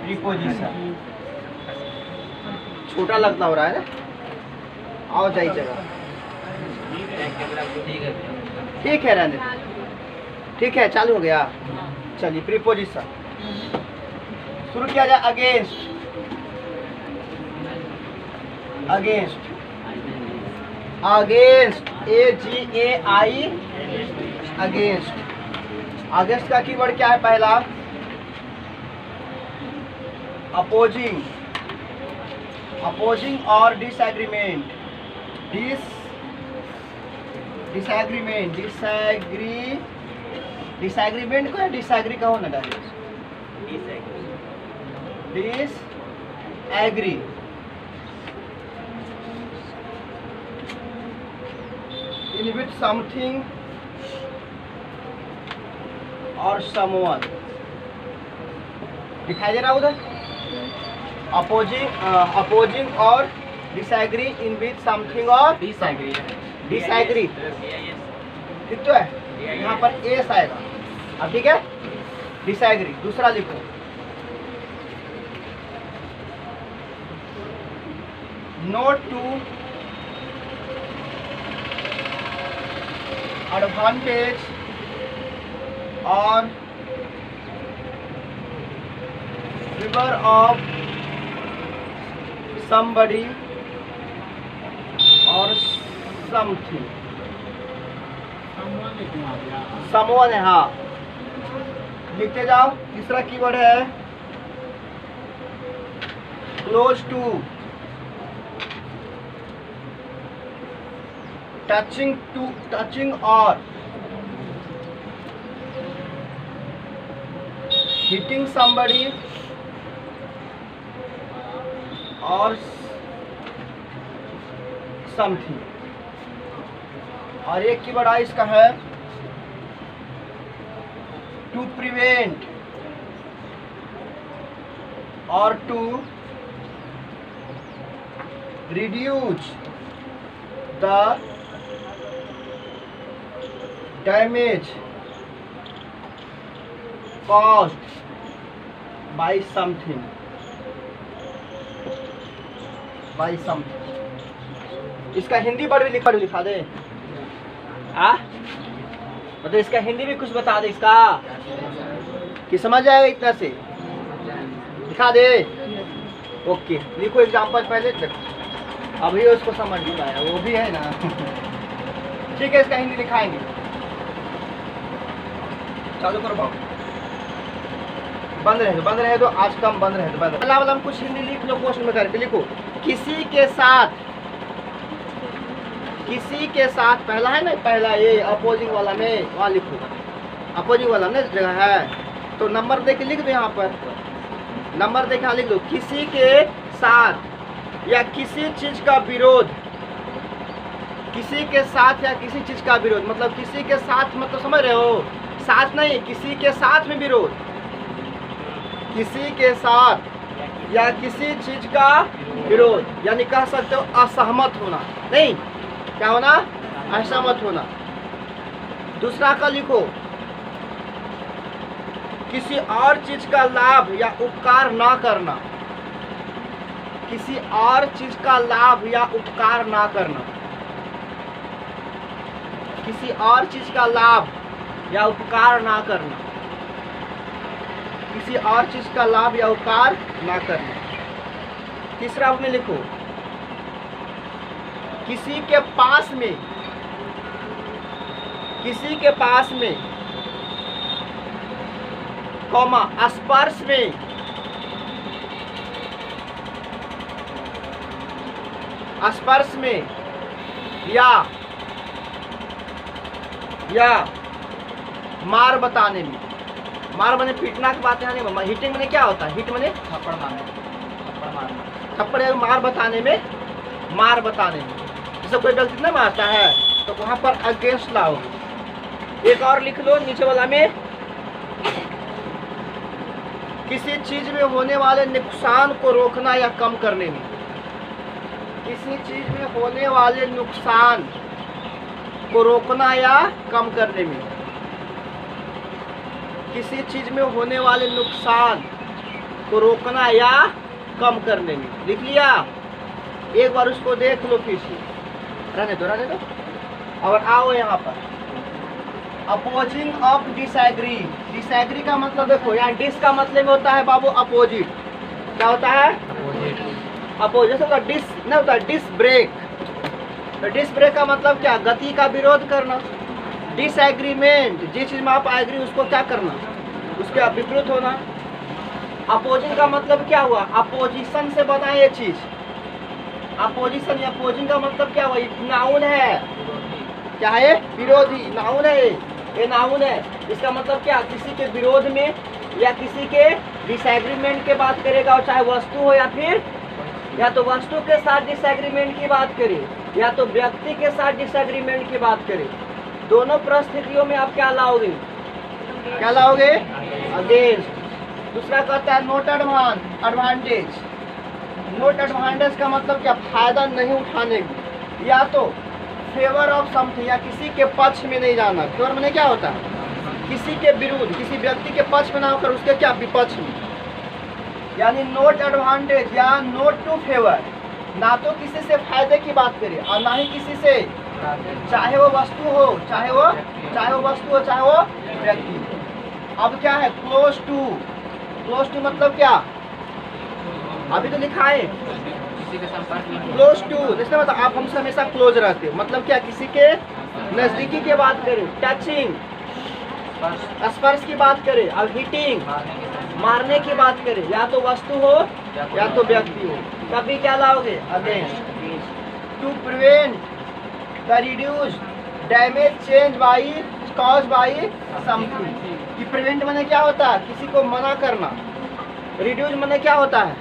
Preposition. छोटा लगता हो रहा है ना, आओ जाइए जगह। ठीक है रहने दो। ठीक है चालू हो गया। चलिए प्रीपोजिशन शुरू किया जाए। Against, against, against, AGAI, against. Against का कीवर्ड क्या है? पहला अपोजिंग, अपोजिंग और डिसएग्रीमेंट, डिसएग्रीमेंट, डिसएग्रीमेंट को या डिसएग्री कहो ना direct, disagree. In with something और समवन, दिखाई दे रहा उधर? अपोजिंग और डिसएग्री इन विथ समथिंग और डिसएग्री, ठीक तो है? यहाँ पर एस आएगा। अब ठीक है, डिसएग्री। दूसरा लिखो, नोट टू एडवांटेज और फेवर ऑफ somebody और समथिंग। समवन है, हाँ लिखते जाओ। तीसरा कीवर्ड है क्लोज टू, टचिंग और हिटिंग somebody और समथिंग। और एक कीवर्ड इसका है टू प्रिवेंट और to reduce the damage caused by something, by something. इसका हिंदी वर्ड भी लिखा दे। मतलब इसका हिंदी भी कुछ बता दे इसका, कि समझ जाएगा इतना से? दिखा दे। ओके लिखो एग्जाम्पल पहले तक, अभी उसको समझ नहीं आया, वो भी है ना। ठीक है, इसका हिंदी लिखाएंगे। चालू करो बाबू। बंद रहे दो आज कम, बंद रहे दो। पहला वाला कुछ हिंदी लिख लो, क्वेश्चन में करके लिखो। किसी के साथ, किसी के साथ, पहला है ना, पहला ये अपोजिंग वाला में वहाँ लिखो, अपोजिंग वाला ना जगह है तो नंबर दे के लिख दो। यहाँ पर नंबर दे के लिख दो। किसी के साथ या किसी चीज का विरोध, किसी के साथ या किसी चीज का विरोध, मतलब किसी के साथ, मतलब समझ रहे हो? साथ नहीं, किसी के साथ में विरोध, किसी के साथ या किसी चीज का विरोध, यानी कह सकते हो असहमत होना। नहीं, क्या होना? असहमत होना। दूसरा का लिखो, किसी और चीज का लाभ या उपकार ना करना, किसी और चीज का लाभ या उपकार ना करना, किसी और चीज का लाभ या उपकार ना करना, किसी और चीज का लाभ या उपकार ना करना। तीसरा में लिखो, किसी के पास में, किसी के पास में, कॉमा स्पर्श में, स्पर्श में या मार बताने में। मार बने पीटना की बात है नहीं, हिटिंग में क्या होता है? हिट में थप्पड़ मारना, थप्पड़ मारना, थप्पड़ या मार बताने में, मार बताने में। जैसे कोई गलती नहीं मारता है तो वहां पर अगेंस्ट लाओ। एक और लिख लो नीचे वाला में, किसी चीज में होने वाले नुकसान को रोकना या कम करने में, किसी चीज में होने वाले नुकसान को रोकना या कम करने में, किसी चीज में होने वाले नुकसान को रोकना या कम करने में। लिख लिया? एक बार उसको देख लो फिर से, रहने दो। और आओ यहाँ पर, अपोजिंग ऑफ डिसएग्री। डिसएग्री का मतलब देखो, यहाँ डिस का मतलब होता है बाबू अपोजिट। क्या होता है? अपोजिट होता है। डिस नहीं होता, डिस ब्रेक। तो डिस ब्रेक का मतलब क्या? गति का विरोध करना। डिसएग्रीमेंट, जिस चीज में आप एग्री उसको क्या करना, उसके विपरीत होना। अपोजिंग का मतलब क्या हुआ? अपोजिशन से बना ये चीज। अपोजिशन या अपोजिंग का मतलब क्या हुआ? नाउन है। क्या है? विरोधी। नाउन है ये नाउन है। इसका मतलब क्या? किसी के विरोध में या किसी के डिसएग्रीमेंट के बात करेगा, और चाहे वस्तु हो या फिर या तो वस्तु के साथ डिसएग्रीमेंट की बात करे या तो व्यक्ति के साथ डिसएग्रीमेंट की बात करे। दोनों परिस्थितियों में आप क्या लाओगे? क्या लाओगे? अगेंस्ट। दूसरा कहता है नोट एडवांटेज। नोट एडवांटेज का मतलब क्या? फायदा नहीं उठाने की, या तो फेवर ऑफ समथिंग, या किसी के पक्ष में नहीं जाना। फेवर में क्या होता है? किसी के विरुद्ध, किसी व्यक्ति के पक्ष में ना होकर उसके क्या विपक्ष में। यानी नोट एडवांटेज या नोट टू फेवर, ना तो किसी से फायदे की बात करे और ना ही किसी से, चाहे वो वस्तु हो चाहे वो व्यक्ति। अब क्या है? Close to. क्लोज टू मतलब क्या? अभी तो लिखा है क्लोज टू, जैसे मतलब आप हमसे हमेशा क्लोज रहते हो, मतलब क्या? किसी के नजदीकी की बात करें, टचिंग, स्पर्श की बात करें, और हिटिंग, मारने की बात करें, या तो वस्तु हो या तो व्यक्ति हो। कभी क्या लाओगे? Against. To prevent the reduce damage change by cause by something. कि प्रिवेंट माने क्या होता है? किसी को मना करना। रिड्यूस माने क्या होता है?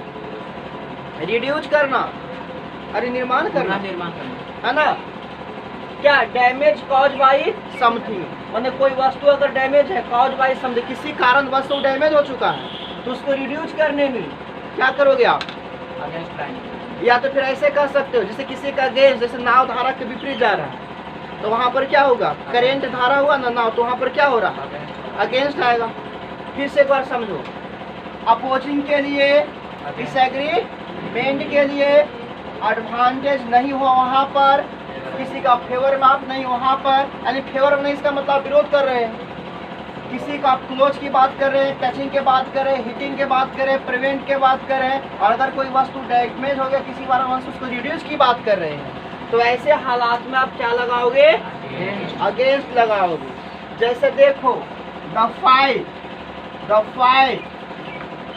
रिड्यूस करना, अरे निर्माण करना है ना। क्या? डैमेज कॉज बाई समथिंग, माने कोई वस्तु अगर डैमेज है, कॉज बाई समथिंग, किसी कारण वस्तु डैमेज हो चुका है, तो उसको रिड्यूस करने में क्या करोगे आप? या तो फिर ऐसे कर सकते हो, जैसे किसी का अगेंस्ट, जैसे नाव धारा के विपरीत जा रहा है, तो वहां पर क्या होगा? करेंट धारा हुआ ना नाव, तो वहां पर क्या हो रहा है? अगेंस्ट आएगा। फिर से एक बार समझो, अपोजिंग के लिए, डिसएग्रीमेंट के लिए, एडवांटेज नहीं हुआ वहां पर, किसी का फेवर में आप नहीं वहां पर, यानी फेवर में नहीं इसका मतलब विरोध कर रहे हैं। किसी का आप क्लोज की बात कर रहे हैं, टचिंग के बात कर रहे हैं, हिटिंग के बात कर रहे हैं, प्रिवेंट के बात कर रहे हैं, और अगर कोई वस्तु डैमेज हो गया किसी वाला उसको रिड्यूस की बात कर रहे हैं, तो ऐसे हालात में आप क्या लगाओगे? अगेंस्ट लगाओगे। जैसे देखो, द फाइट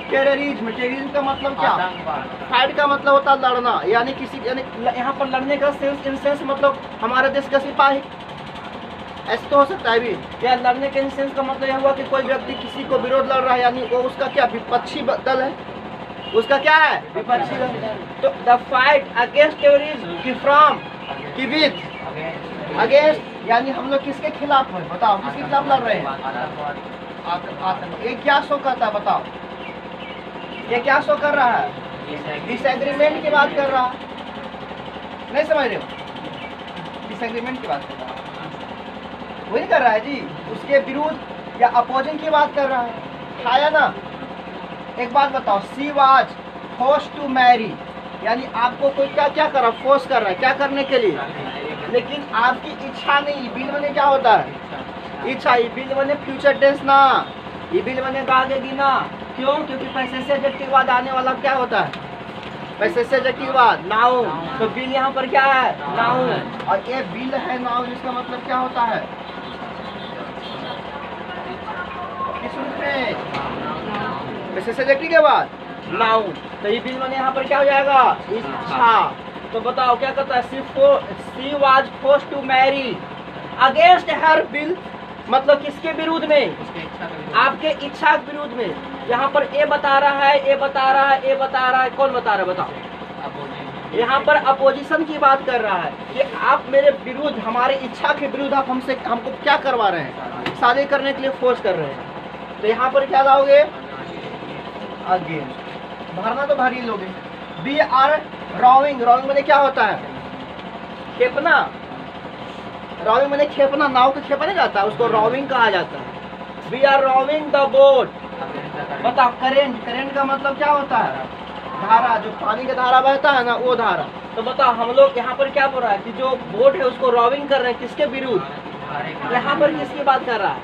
टेररिज्म। टेररिज्म का मतलब क्या? फाइट का मतलब होता है लड़ना, यानी किसी, यानी यहाँ पर लड़ने का सेंस, इन सेंस मतलब हमारे देश का सिपाही, ऐसे तो हो सकता है भी। या लड़ने के सेंस का मतलब यह हुआ कि कोई व्यक्ति किसी को विरोध लड़ रहा है, यानी वो उसका क्या? विपक्षी दल है। उसका क्या है? विपक्षी दल। तो द फाइट अगेंस्ट टेररिज्म की फ्रॉम की विद अगेंस्ट, यानी हम लोग किसके खिलाफ है? बताओ, किसके खिलाफ लड़ रहे हैं? ये क्या शो करता है? बताओ, ये क्या शो कर रहा है? डिसएग्रीमेंट की बात कर रहा है। नहीं समझ रहे हो? डिसएग्रीमेंट की बात कर रहा है, वही कर रहा है जी। उसके विरुद्ध या अपोजिंग की बात कर रहा है। खाया ना? एक बात बताओ, she was forced to marry, यानी आपको कोई क्या क्या कर रहा है? फोर्स कर रहा है, क्या करने के लिए? लेकिन आपकी इच्छा नहीं। बिल बने क्या होता है? इच्छा। ये बिल बने फ्यूचर टेंस ना, ये बिल बने आगे ना। क्यों? क्योंकि पैसे से एडजेक्टिव के बाद आने वाला क्या होता है? पैसे से एडजेक्टिव के बाद नाउन। तो बिल यहाँ पर क्या है? नाउन। और ये बिल है नाउन, इसका मतलब क्या होता है? पैसे से एडजेक्टिव के बाद नाउन। तो ये बिल बने यहाँ पर क्या हो जाएगा? इच्छा। तो बताओ क्या कहता है? She was forced to marry against her will, मतलब किसके विरुद्ध में? आपके इच्छा के विरुद्ध में। यहाँ पर ए बता रहा है, ए बता रहा है, ए बता रहा है, कौन बता रहा है? बताओ। यहाँ पर अपोजिशन की बात कर रहा है कि आप मेरे विरुद्ध, हमारे इच्छा के विरुद्ध आप हमको क्या करवा रहे हैं? शादी करने के लिए फोर्स कर रहे हैं। तो यहाँ पर क्या लाओगे? अगेंस्ट। भरना तो भर ही लोगे। B are रॉविंग। रॉविंग मैंने क्या होता है? खेपना। रॉविंग मैंने खेपना, नाव को खेपा नहीं जाता, उसको रॉविंग कहा जाता है। We are rowing the boat. बताओ करेंट, करेंट का मतलब क्या होता है? धारा, जो पानी का धारा बहता है ना, वो धारा। तो बताओ हम लोग यहाँ पर क्या बोल रहा है कि जो बोट है उसको रॉबिंग कर रहे हैं, किसके विरुद्ध? यहाँ पर किसकी बात कर रहा है?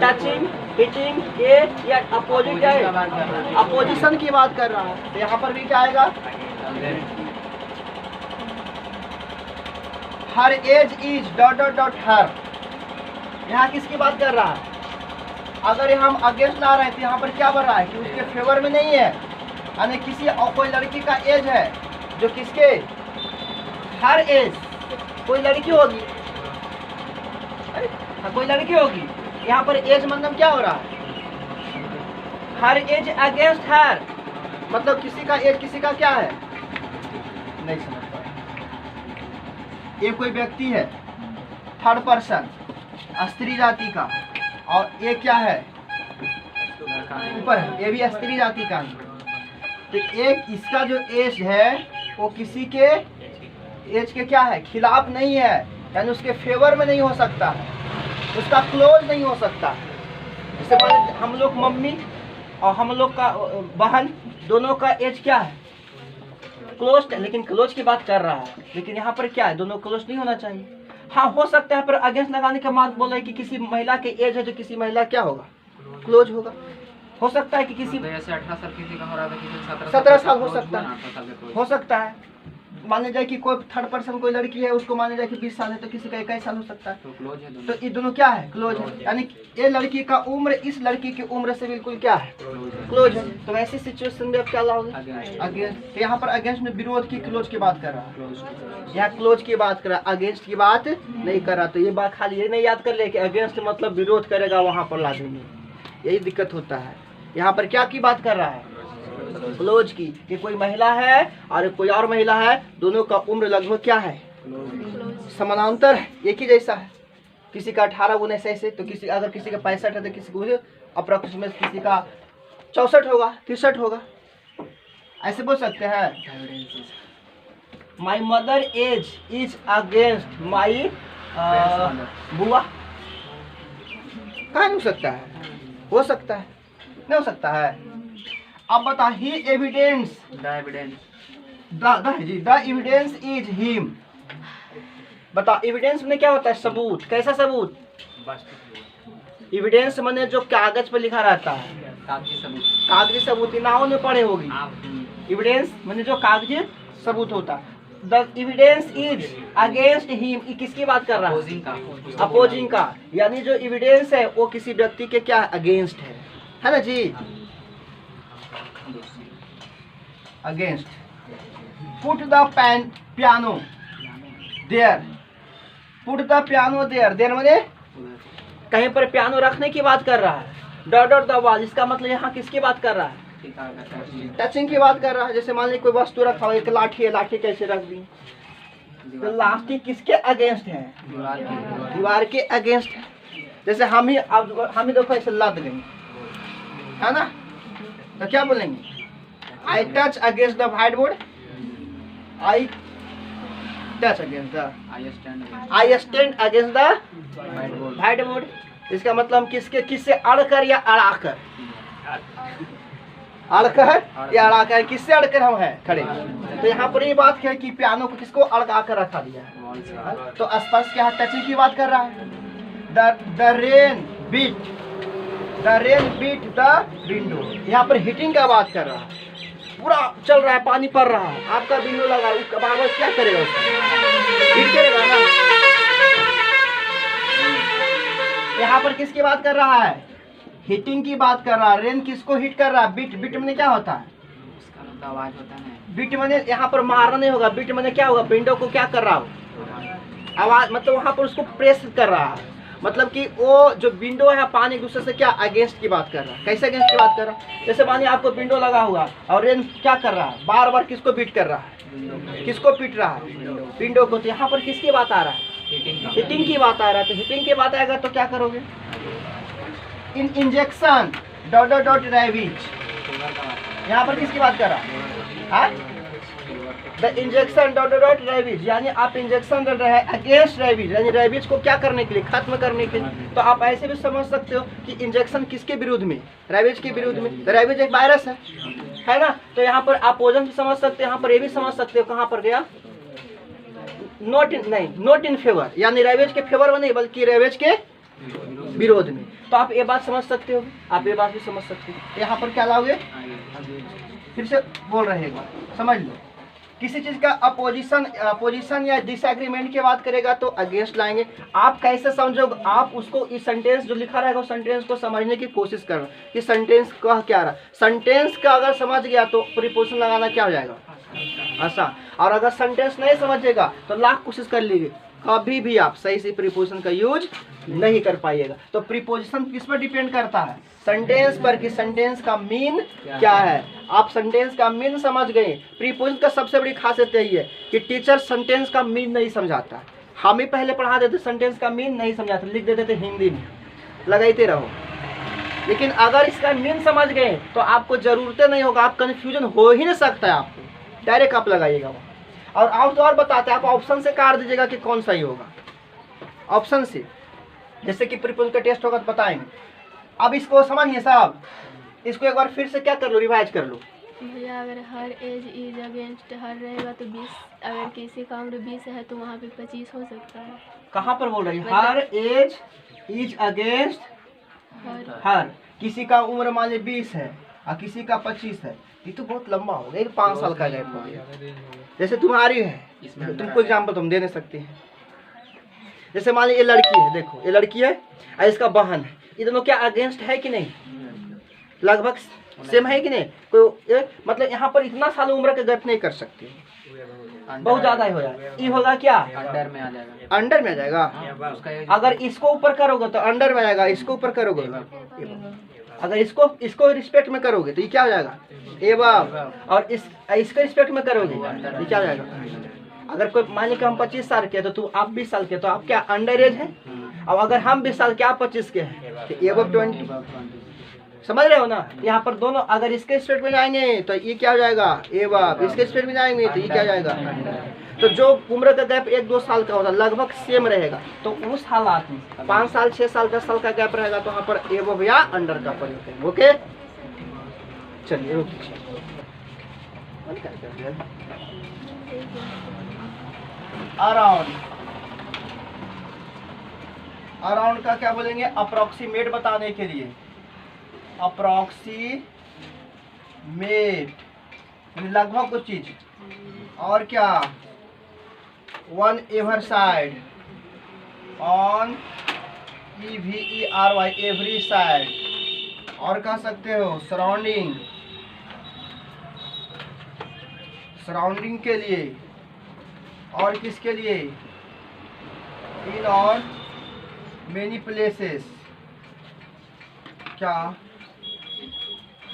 टचिंग, हिटिंग के या अपोजिट है, अपोजिशन की बात कर रहा है। तो यहाँ पर भी क्या आएगा? Her age is dot dot dot her. यहाँ किसकी बात कर रहा है? अगर हम अगेंस्ट ला रहे हैं तो यहाँ पर क्या बढ़ रहा है कि उसके फेवर में नहीं है, यानी किसी और कोई लड़की का एज है जो किसके? हर एज कोई लड़की होगी, कोई लड़की होगी। यहाँ पर एज मतलब क्या हो रहा है? हर एज अगेंस्ट हर, मतलब किसी का एज किसी का क्या है? नहीं समझ पाए। ये कोई व्यक्ति है थर्ड पर्सन स्त्री जाति का, और ये क्या है ऊपर है, ये भी स्त्री जाति का है। तो एक इसका जो एज है वो किसी के एज के क्या है? खिलाफ नहीं है, यानी उसके फेवर में नहीं हो सकता है, उसका क्लोज नहीं हो सकता। जैसे मान हम लोग मम्मी और हम लोग का बहन दोनों का एज क्या है? क्लोज है, लेकिन क्लोज की बात कर रहा है। लेकिन यहाँ पर क्या है? दोनों क्लोज नहीं होना चाहिए। हाँ हो सकता है, पर अगेंस्ट लगाने का मार्ग बोला है कि किसी महिला के एज है जो किसी महिला क्या होगा? क्लोज होगा। हो सकता है कि किसी 18 साल किसी का हो रहा था, किसी 17 साल हो सकता है, हो सकता है। माने जाए कि कोई थर्ड पर्सन कोई लड़की है, उसको माने जाए कि 20 साल है, तो किसी का 21 साल हो सकता है। तो क्लोज है, तो ये दोनों क्या है? क्लोज है। यानी ये लड़की का उम्र इस लड़की की उम्र से बिल्कुल क्या है? क्लोज है। तो ऐसी सिचुएशन में अब क्या लाओगे? अगेंस्ट। तो यहाँ पर अगेंस्ट में विरोध की, क्लोज की बात कर रहा है। यहाँ क्लोज की बात कर रहा है, अगेंस्ट की बात नहीं कर रहा। तो ये बात खाली ये नहीं याद कर ले कि अगेंस्ट मतलब विरोध करेगा, वहाँ पर ला देंगे, यही दिक्कत होता है। यहाँ पर क्या की बात कर रहा है? क्लोज की, कि कोई महिला है और कोई और महिला है, दोनों का उम्र लगभग क्या है? समानांतर है, एक ही जैसा है। किसी का 18-19 ऐसे, तो किसी अगर किसी का 65 है तो किसी को अप्रोक्सीमेट किसी का 64 होगा, 63 होगा, ऐसे बोल सकते हैं। My mother age is against my बुआ, कहाँ हो सकता है? हो सकता है, नहीं हो सकता है। अब बता, he evidence, the evidence is him. बता एविडेंस में क्या होता है? सबूत। कैसा सबूत? एविडेंस माने जो कागज पर लिखा रहता है, कागजी सबूत। नाव में पढ़े होगी। एविडेंस माने जो कागजी सबूत होता है। The evidence is against him, किसकी बात कर रहा है? अपोजिंग का, यानी जो एविडेंस है वो किसी व्यक्ति के क्या? अगेंस्ट है ना जी? Against. Put the piano there, put the piano there, there माने कहीं पर पियानो रखने की बात कर रहा है। डॉट डॉट द वॉल, इसका मतलब यहाँ किसकी बात कर रहा है? टचिंग की बात कर रहा है। जैसे मान लीजिए कोई वस्तु रखा हो, एक लाठी है, लाठी कैसे रख दी? तो लाठी किसके अगेंस्ट है? दीवार के अगेंस्ट है। जैसे हम ही देखो ऐसे लाद देंगे, है ना, तो क्या बोलेंगे? I touch against the whiteboard. I touch against the. I stand against the whiteboard. इसका मतलब किसके किससे अड़कर या अड़ाकर? अड़कर या अड़ाकर, किससे अड़कर हम हैं खड़े? तो यहाँ पर ये बात है कि पियानो को किसको अड़का कर रखा दिया है। तो स्पर्श क्या है? टचिंग की बात कर रहा है। The rain beat the window, यहाँ पर हिटिंग का बात कर रहा है। पूरा चल रहा है, पानी पड़ रहा है, आपका विंडो लगा, उसका बार क्या करेगा? उसका हिट करेगा ना। यहाँ पर किसकी बात कर रहा है? हिटिंग की बात कर रहा है। रेन किसको हिट कर रहा है? बीट। बीट में क्या होता है? आवाज होता है। बीट में यहाँ पर मारना नहीं होगा, बीट में क्या होगा? विंडो को क्या कर रहा हो? आवाज, मतलब वहाँ पर उसको प्रेस कर रहा है। मतलब कि वो जो विंडो है पानी एक दूसरे से क्या? अगेंस्ट की बात कर रहा है। कैसे अगेंस्ट की बात कर रहा है? जैसे मानिए आपको विंडो लगा हुआ और रेन क्या कर रहा है? बार बार किसको बीट कर रहा है? किसको पीट रहा है? विंडो को। तो यहाँ पर किसकी बात आ रहा है? हिटिंग की बात आ रहा है। तो हिटिंग की बात आएगा तो क्या करोगे? In injection dot dot dot rabies, यहाँ पर किसकी बात कर रहा है? The injection dot dot rabies, यानी आप इंजेक्शन दे रहे हैं अगेंस्ट रेबीज, यानी रेबीज को क्या करने के लिए, खत्म करने के लिए। तो आप ऐसे भी समझ सकते हो कि इंजेक्शन किसके विरुद्ध में, रेबीज के विरुद्ध में। तो रेबीज एक वायरस है ना। तो यहाँ पर आप ओजन भी समझ सकते हो, यहाँ पर ये भी समझ सकते हो, कहाँ पर गया, नॉट इन फेवर, यानी रेबीज के फेवर में नहीं बल्कि रेबीज के विरोध में। तो आप ये बात समझ सकते हो, आप ये बात भी समझ सकते हो। यहाँ पर क्या लाओगे, फिर से बोल रहे हो, समझ लो। किसी चीज का अपोजिशन या डिसएग्रीमेंट की बात करेगा तो अगेंस्ट लाएंगे। आप कैसे समझोगे, आप उसको इस सेंटेंस जो लिखा रहेगा उस सेंटेंस को समझने की कोशिश करना कि सेंटेंस कह क्या रहा। सेंटेंस का अगर समझ गया तो प्रीपोजिशन लगाना क्या हो जाएगा, आसान। और अगर सेंटेंस नहीं समझेगा तो लाख कोशिश कर लीजिए, कभी भी आप सही से प्रीपोजिशन का यूज नहीं कर पाइएगा। तो प्रीपोजिशन किस पर डिपेंड करता है, सेंटेंस पर, कि सेंटेंस का मीन क्या है। आप सेंटेंस का मीन समझ गए। प्रीपोजिशन का सबसे बड़ी खासियत यही है कि टीचर सेंटेंस का मीन नहीं समझाता। हम ही पहले पढ़ा देते, सेंटेंस का मीन नहीं समझाते, लिख देते थे हिंदी में, लगाते रहो। लेकिन अगर इसका मीन समझ गए तो आपको जरूरत नहीं होगा, आप कंफ्यूजन हो ही नहीं सकता है आपको, डायरेक्ट आप लगाइएगा वो। और आप तो और बताते हैं, आप ऑप्शन से काट दीजिएगा कि कौन सही होगा, ऑप्शन से। जैसे कि प्रीपोजिशन का टेस्ट होगा तो बताएंगे। अब इसको समझिए साहब, इसको एक बार फिर से क्या कर लो, रिवाइज कर लो। भैया अगर हर एज इज अगेंस्ट हर रहेगा तो 20, अगर किसी का उम्र 20 है तो वहाँ पे 25 हो सकता है। कहाँ पर बोल रही है, हर एज इज अगेंस्ट हर, किसी का उम्र मान लीजिए 20 है और किसी का 25 है, ये तो बहुत लंबा हो गया, 5 साल का गैप हो गया। जैसे तुम्हारी है, तुमको एग्जाम्पल तुम दे नहीं सकते हैं। जैसे मान लीजिए ये लड़की है, देखो ये लड़की है और इसका बहन है, ये दोनों क्या अगेंस्ट है कि नहीं, लगभग सेम है कि नहीं। कोई मतलब यहाँ पर इतना साल उम्र का गैप नहीं कर सकते, बहुत ज्यादा ही हो जाएगा। ये होगा क्या, अंडर में आ जाएगा, अंडर में आ जाएगा। अगर इसको ऊपर करोगे तो अंडर में आ जाएगा, इसको ऊपर करोगे, अगर इसको रिस्पेक्ट में करोगे तो ये क्या हो जाएगा, एवं। और इसके रिस्पेक्ट में करोगे ये क्या हो जाएगा। अगर कोई मान लीजिए हम 25 साल के तो आप 20 साल के, तो आप क्या अंडर एज है। और अगर हम 20 साल के आप 25 के हैं तो एवं 20, समझ रहे हो ना। यहाँ पर दोनों अगर इसके स्टेट में जाएंगे तो ये क्या हो जाएगा, एवं। इसके स्टेट में जाएंगे तो ये क्या हो जाएगा। तो जो उम्र का गैप 1-2 साल का होता है लगभग सेम रहेगा। तो उस हालात में 5 साल 6 साल 10 साल का गैप रहेगा तो वहाँ पर एवं या अंडर का प्रयोग करेंगे। ओके चलिए रुकिए, अराउंड, अराउंड का क्या बोलेंगे, अप्रोक्सीमेट बताने के लिए, अप्रोक्सीमेट लगभग कुछ चीज। और क्या, one ever side, on EVERY every side. और कह सकते हो सराउंडिंग, सराउंडिंग के लिए। और किसके लिए, इन और मेनी प्लेसेस, क्या,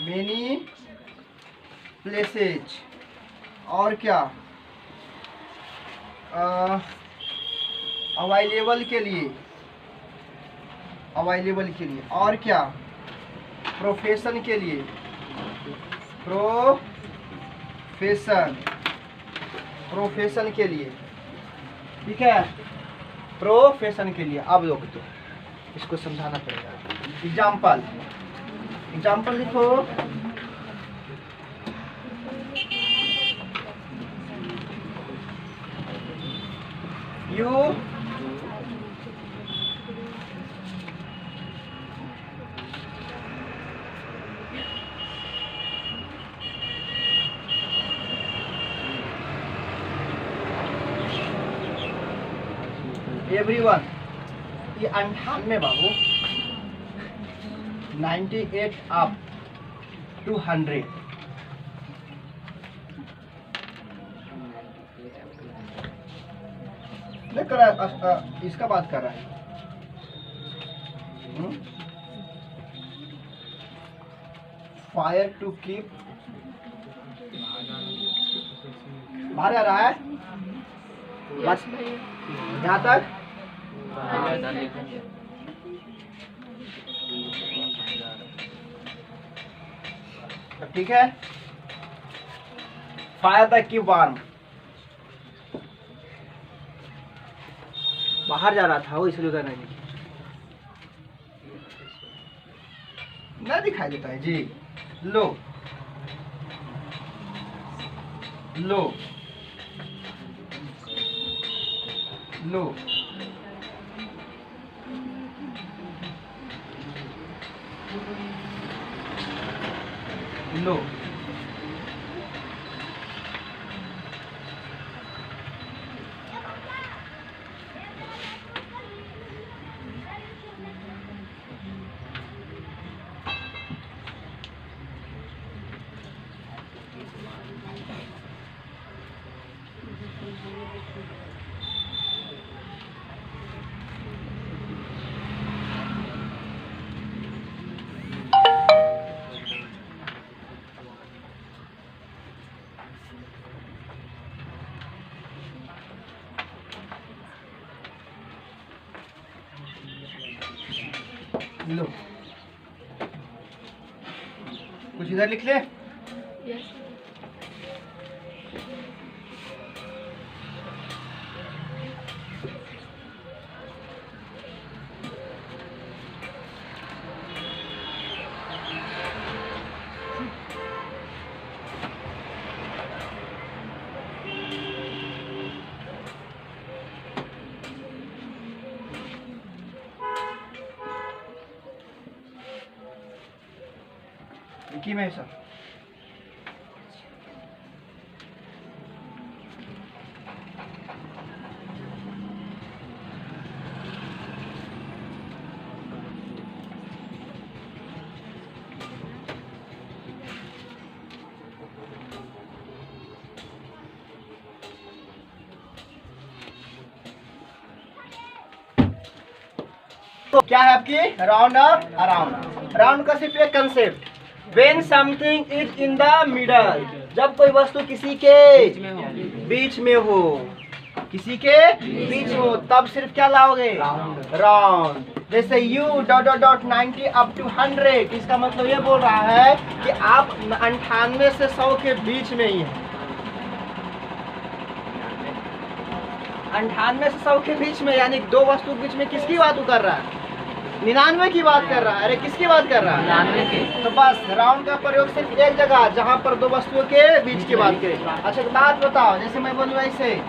मेनी प्लेसेज। और क्या, अवेलेबल के लिए, अवेलेबल के लिए। और क्या, प्रोफेशन के लिए, प्रोफेशन, प्रोफेशन के लिए, ठीक है, प्रोफेशन के लिए। अब लोग तो इसको समझाना पड़ेगा। एग्जाम्पल, एग्जाम्पल लिखो, यू एवरीवन, ये 98 बाबू, 98 अप टू 100। नहीं कर रहा, इसका बात कर रहा है। फायर टू कीप, बाहर आ रहा है बस यहाँ तक। ठीक है, फायर द क्यूब आर्म। बाहर जा रहा था वो, इसलिए उधर नहीं दिखाई देता है जी। लो लो लो लो लो। कुछ इधर लिख ले। यस। लिखी में सर। तो क्या है आपकी राउंड अप अराउंड। राउंड का सिर्फ एक concept, When something is in the middle, जब कोई वस्तु किसी के बीच में हो, किसी के बीच में हो, तब सिर्फ क्या लाओगे? राउंड। जैसे u डॉट 90 अप टू 100, इसका मतलब ये बोल रहा है कि आप 98 से 100 के बीच में ही है। 98 से 100 के बीच में, यानी दो वस्तु के बीच में किसकी बात कर रहा है? 99 की बात कर रहा है। अरे किसकी बात कर रहा है? 99 की। तो बस राउंड का प्रयोग सिर्फ एक जगह, जहाँ पर दो वस्तुओं के बीच की बात करें। अच्छा एक बात बताओ, जैसे मैं बोलूँ ऐसे,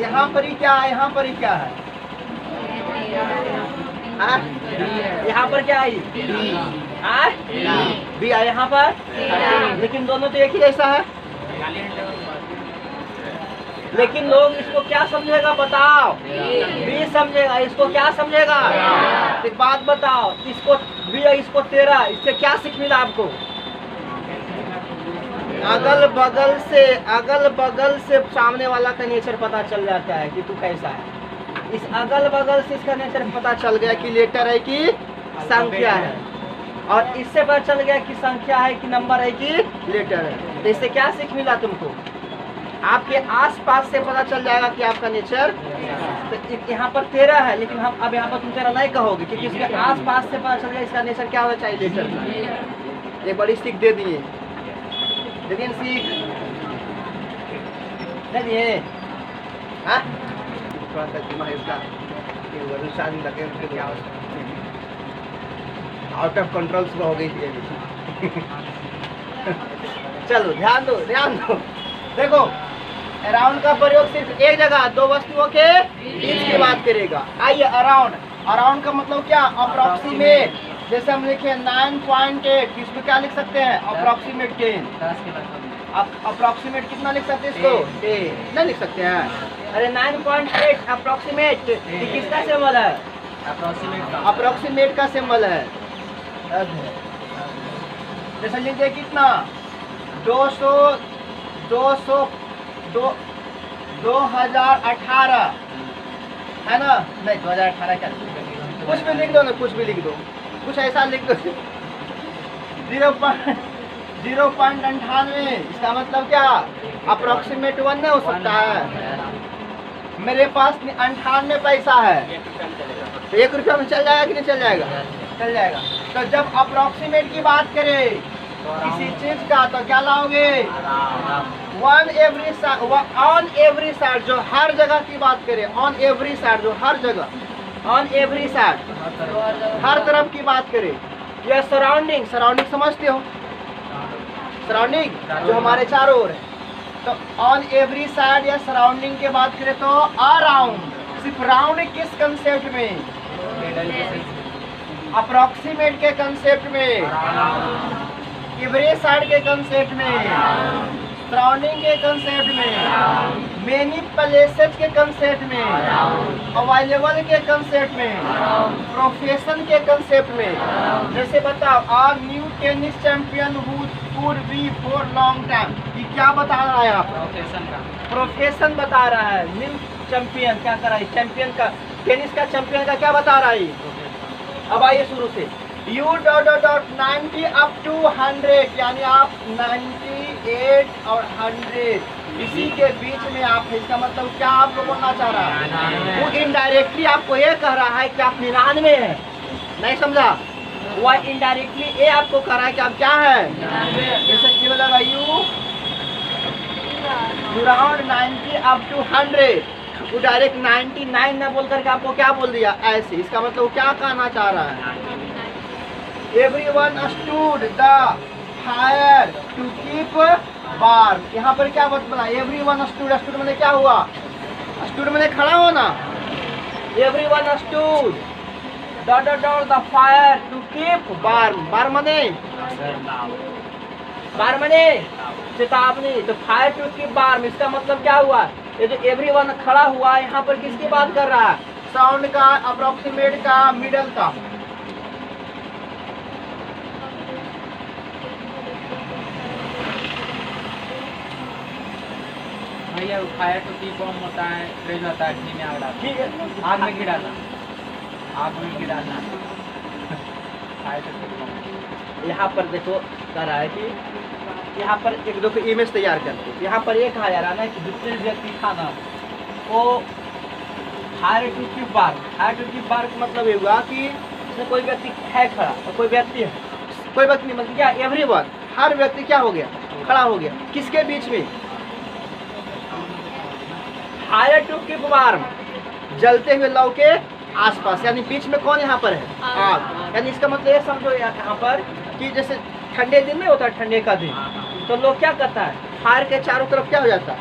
यहाँ पर ही क्या है? यहाँ पर ही क्या है? यहाँ पर क्या है? बी है यहाँ पर, लेकिन दोनों तो एक ही जैसा है। लेकिन लोग इसको क्या समझेगा बताओ? बी समझेगा। इसको क्या समझेगा? एक बात बताओ, इसको बी है, इसको 13, इससे क्या सीख मिला आपको? अगल बगल से सामने वाला का नेचर पता चल जाता है कि तू कैसा है। इस अगल बगल से इसका नेचर पता चल गया कि लेटर है कि संख्या है, और इससे पता चल गया कि संख्या है कि नंबर है कि लेटर है। तो इससे क्या सीख मिला तुमको? आपके आसपास से पता चल जाएगा कि आपका नेचर। तो यहाँ पर 13 है, लेकिन हम अब यहाँ पर तुम 13 नहीं कहोगे, क्योंकि इसके आसपास से पता चल गया इसका नेचर क्या होना चाहिए, लेटर का। एक बड़ी सीख दे दिए, लेकिन सीख दे दिए। हाँ थोड़ा सा दिमाग इसका लगे, क्या आउट ऑफ कंट्रोल सुबह हो गई थी। चलो ध्यान दो। देखो अराउंड का प्रयोग सिर्फ एक जगह, दो वस्तुओं के बीच की बात करेगा। आइए अराउंड का मतलब क्या? अप्रोक्सीमेट। जैसे हम लिखे 9.8, इसमें क्या लिख सकते हैं? अप्रोक्सीमेट 10। अप्रोक्सीमेट कितना लिख सकते हैं इसको? 10 नहीं लिख सकते हैं। अरे 9.8 अप्रोक्सीमेट, ये किसका सिंबल है? अप्रोक्सीमेट का सिंबल है। जैसे लिखिए कितना? 2018 है ना? नहीं 2018 क्या, कुछ भी लिख दो ना, कुछ भी लिख दो, कुछ ऐसा लिख दो। 0.98, इसका मतलब क्या? अप्रोक्सीमेट 1 नहीं हो सकता है। मेरे पास 98 पैसा है, तो 1 रुपया में चल जाएगा कि नहीं चल जाएगा? चल जाएगा। तो जब अप्रोक्सीमेट की बात करें किसी चीज का तो क्या लाओगे? ऑन एवरी साइड, जो हर जगह की बात करें, ऑन एवरी साइड जो हर जगह, ऑन एवरी साइड हर तरफ की बात करें। यह सराउंडिंग, सराउंडिंग समझते हो? सराउंडिंग जो हमारे चारों ओर है, तो ऑन एवरी साइड या सराउंडिंग की बात करें तो अराउंड। सिर्फ राउंड किस कंसेप्ट में? अप्रोक्सीमेट के कंसेप्ट में, एवरी साइड के कंसेप्ट में, सराउंडिंग के कंसेप्ट में, मेनी प्लेसेस के कंसेप्ट में, अवेलेबल के कंसेप्ट में, प्रोफेशन के कंसेप्ट में। जैसे बताओ, a new tennis champion would be for long time, ये क्या बता रहा है? आप प्रोफेशन का प्रोफेशन बता रहा है। न्यू चैंपियन क्या कर रहा है? चैंपियन का, टेनिस का चैंपियन का क्या बता रहा है? अब आइए शुरू से, U डॉट 90 अप टू 100, यानी आप 98 और 100 इसी के बीच में आप हैं। इसका मतलब क्या आपको बोलना चाह रहा है? वो इनडायरेक्टली आपको ये कह रहा है कि आप 99 है, नहीं समझा? वह इनडायरेक्टली ये आपको कह रहा है कि आप क्या है? जैसे कि बोलेगा यू अराउंड 90 अप टू 100, वो डायरेक्ट 99 न बोल करके आपको क्या बोल दिया? ऐसे। इसका मतलब क्या कहना चाह रहा है? Everyone stood the fire to keep warm। यहाँ पर क्या बात बोला? Everyone stood, stood मैंने क्या हुआ? stood मैंने खड़ा होना। Everyone stood the fire to keep warm। warm मैंने चेतावनी, तो फायर टू कीप वार्म, इसका मतलब क्या हुआ? ये जो एवरीवन खड़ा हुआ है यहाँ पर किसकी बात कर रहा है? साउंड का, अप्रोक्सीमेट का, मिडल का। भैया फायर टू कीप वार्म होता है, ट्रेन होता है, घी में आग डालना, ठीक है, आग में घी डालना, आग में घी डालना। Fire to keep warm. यहाँ पर देखो कह रहा है कि यहाँ पर एक दो इमेज तैयार करते हैं। यहाँ पर ये कहा जा रहा है ना कि जितने व्यक्ति था ना वो fire to keep warm, fire to keep warm का मतलब ये हुआ कि जैसे कोई व्यक्ति है खड़ा और कोई व्यक्ति है, कोई व्यक्ति नहीं, मतलब क्या? एवरीवन, हर व्यक्ति क्या हो गया? खड़ा हो गया। किसके बीच में? फायर टू कीप वार्म, जलते हुए लौ के आसपास, यानी बीच में कौन यहाँ पर है? आग। यानी इसका मतलब ये समझो यहाँ पर कि जैसे ठंडे दिन में होता है, ठंडे का दिन, तो लोग क्या करता है? फायर के चारों तरफ क्या हो जाता है?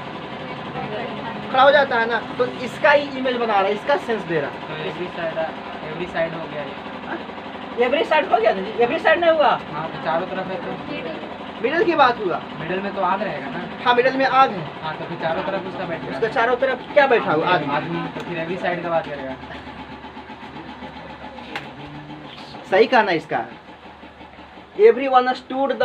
खड़ा हो जाता है ना। तो इसका ही इमेज बना रहा है, इसका सेंस दे रहा है। तो एवरी साइड हो गया ये। एवरी साइड हो गया? एवरी साइड नहीं हुआ, हाँ, तो चारों तरफ है तो मिडिल की बात हुआ। मिडिल में तो आग रहेगा ना। हाँ, मिडिल में आग है, हाँ, तो फिर चारों तरफ उसका बैठेगा, उसके चारों तरफ क्या बैठा हुआ? आदमी। आदमी। तो फिर एवरी साइड का बात करेगा। सही कहना इसका। Everyone stood the